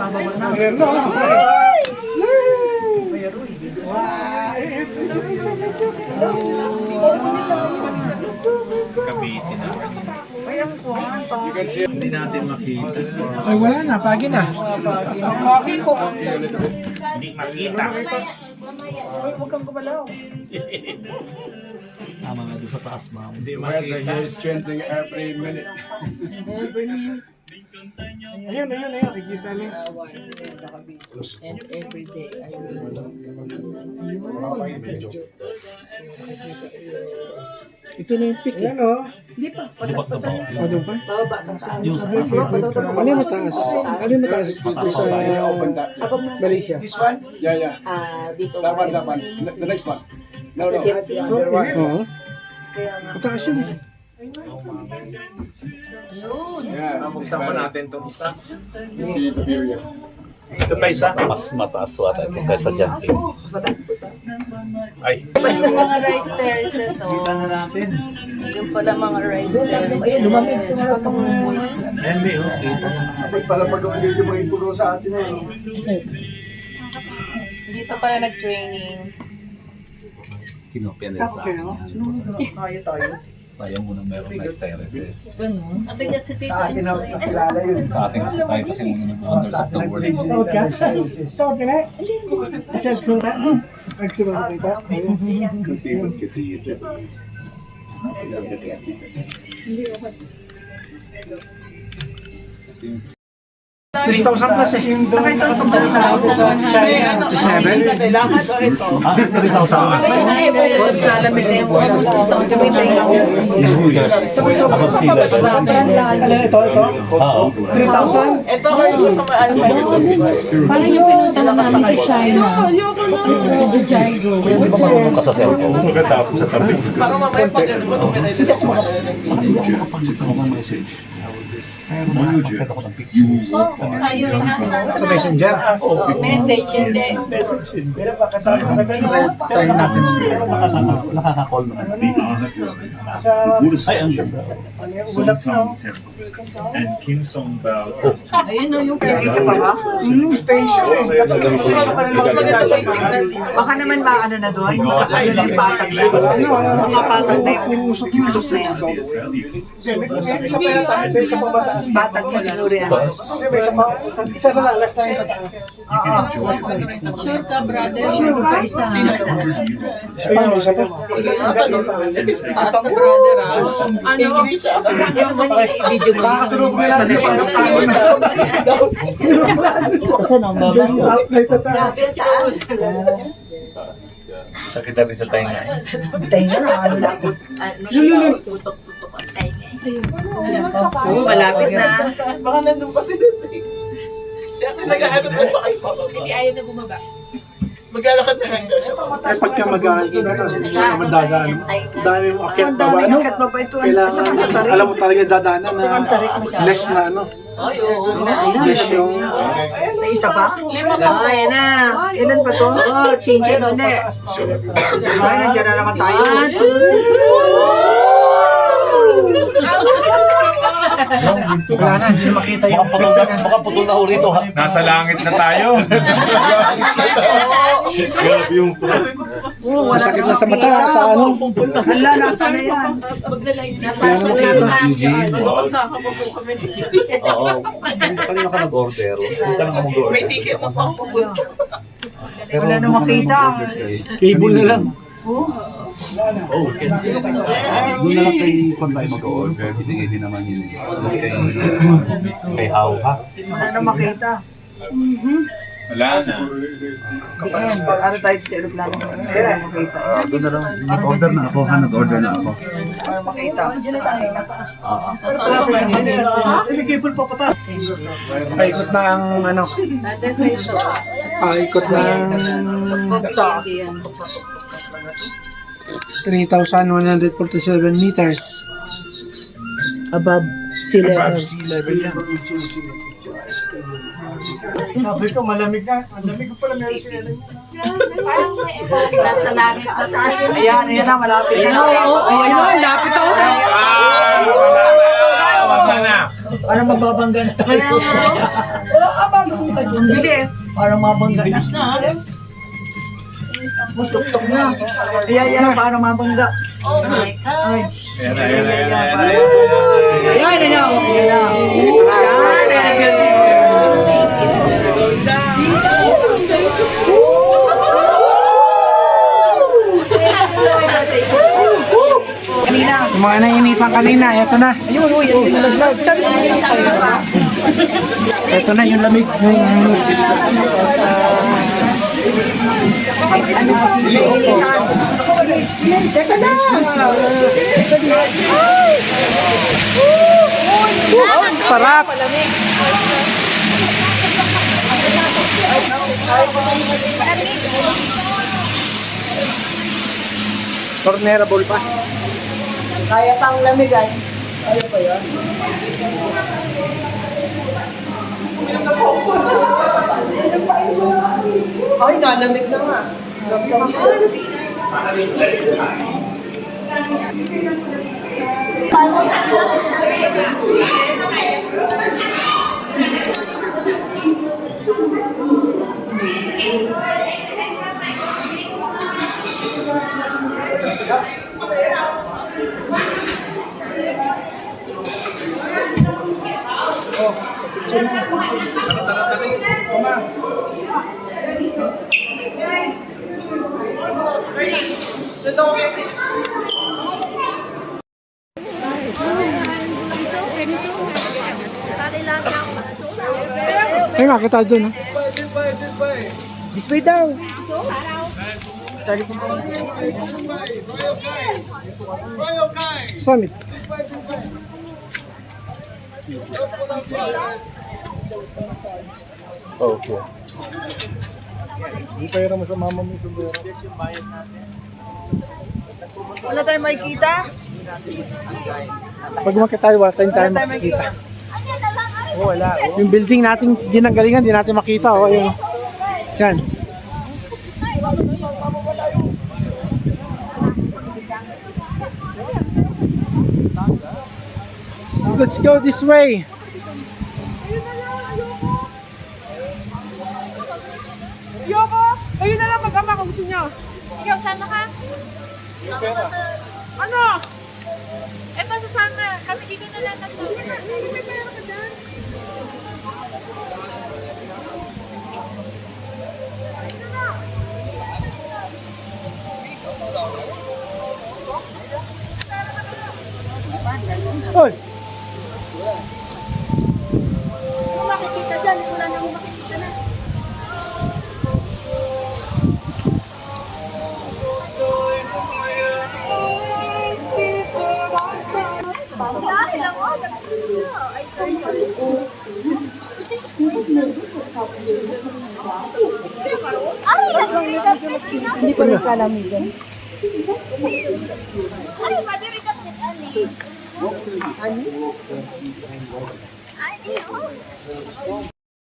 mababa na. Kabitin na. Ay, ang kuhan pa. Hindi natin makita. Ay, wala na. Pagi na. Pagi po. Hindi makita. Ay, huwag kang gumalaw. Tama nga doon sa taas, ma'am. Hindi Whereas makita. he is chanting every minute. Ayun. Nakikita niyo. And every day I will. Ito na yung pick. Ayan o. Lipat na ba? Ano ba? Yung sa taas. Ano yung mataas? Ano yung mataas dito sa Malaysia? This one? Yeah, yeah. Dito That one, that one. The next one. No, Sa no. jet The other one. Oo. Mataas yun eh. Yeah. Buksan pa natin itong isa. You see the view here. Ito pa isa. Mas mataas wata ito kaysa dyan. Ay. Yung mga rice terraces, Kita na natin. yung pala mga rice terraces. Ayun, lumamig sa mga pang... Ayan, may kita. Pala pag-gawin din mga ituro sa atin eh. Dito pala nag-training. Kinopya nila sa akin. Kaya tayo. Tayo muna meron na terraces. Ganun. Nabigat si Tito Sa atin ang kilala yun. Sa atin kasi tayo kasi muna nag-wonders of the world. Tawad ka? Tawad ka na? Kasi nagsura. Nagsura ka kita. $3,000 plus eh. Saka ito sa Bata. 57? Kailangan o ito. Ah, 3,000. Salamit na yung ano. Sabay tayo ka. Sabay sa Above sea level. sobrang layo. Ito. Oo. 3,000? Ito kayo sa mga ano. Parang yung pinunta na namin sa China. Sa Jujaigo. Hindi ba marunong ka sa cellphone? Pagkatapos sa tabi. Parang mamaya pag ano mo dumire-dire. Gusto ko bang message? Mag-send ako ng picture. Ayun, nasa Sa messenger? message, hindi. Pero bakit tayo natin? Nakaka-call naman. Sa Ay, ang ganda. ulap no? And Kim Song Bao. Ayun o, yung Isa pa ba? Station eh. Baka naman ba ano na doon? Baka ano na yung patag na. Mga patag na yung usok na yan. Isa pa yata, may isa pang mataas. Patag na siguro yan. May isa na lang, last na yung mataas. sure ka, brother. Sure ka isa. Ayun, may isa pa. Taas na brother, ah. Ano? Ito ba yung video mo? Kakasunod mo lang. Kasi nang baba mo. Stop na ito taas. Sakit na rin sa tayo nga. Tayo na ano na. Tutok-tutok ang tayo. Oo, malapit na. Baka nandun pa sila. Siya ka nag-aarap na sa kayo. Hindi ayaw na bumaba. Maglalakad na lang daw siya. Ay, pagka mag-aakita ka, hindi mo naman dadaan. Dami mo akyat Ang pa ba, daming ano? akat baba ito. At Kailangan, saka ang tarik. alam mo talaga dadaanan na Ang tarik masyado. less na, ano? Ay, oo. Less yung... May isa pa? Ayan na. Ilan pa to? Oh, change it ulit. Ay, nandiyan na naman tayo. Wala na, hindi na makita yung... Baka putol na ho rito ha. Nasa langit na tayo. Grabe yung Oo, wala Masakit na nang sa mata, makita. sa ano? Hala, nasa na yan? Wala na makita. Oo. Kanina ka nag-order. Huwag ka na mag-order. May ticket na pa ako papunta. Pero Wala na makita. Cable na lang. Oh, kids. Doon na lang kay kung tayo mag-order. Binigay din naman yun. Kay How, ha? Wala na makita. Wala na. Ano tayo sa aeroplano? Wala na makita. Doon na lang. Nag-order na ako, ha? Nag-order na ako. Para makita. May cable pa pata. Paikot na ang ano. Dati sa ito. Paikot na ang taas. 3,147 meters Above sea above sea level yan. Sabi ko malamig na. Malamig ko pala meron sila. Nasa langit na sa akin. Ayan, ayan na, malapit na. Ayun, lapit ako. Wala na. Para magbabangga na tayo. Ang bilis. Parang mabangga na. Tuk-tuk na. Iya, parang mabangga. Oh my God. Ay. Ayan na, ayan na, ayan na, ayan na, Ayan na. Kanina. Yung mga nainitan kanina, eto na. Ayun, yan yung nalaglag. Eto na yung lamig. Nainitan. Teka na. Sarap! Tornerable pa. Kaya pang lamigan. Ano pa yun? Ay, nalamig na nga. Ay, makita doon, ha? Display daw. Summit. Okay. Hindi pera mo sa mama mo yung sombrero. Wala tayong makikita? Pag umakit tayo, wala tayong Wala tayong makikita. makikita. Oh, wala. Yung building natin ginagalingan, di natin makita. O, ayun. Yan. Let's go this way. Yoko, kayo na lang mag-ama kung gusto nyo. Ikaw, sama ka? Ano? Eto, sasama. Kami dito na lang tatlo. May pera ka dyan. Hoy! Kung makikita dyan, wala na akong makikita na. Hindi pa rin kalamigan. Ay, madirigat mit ani.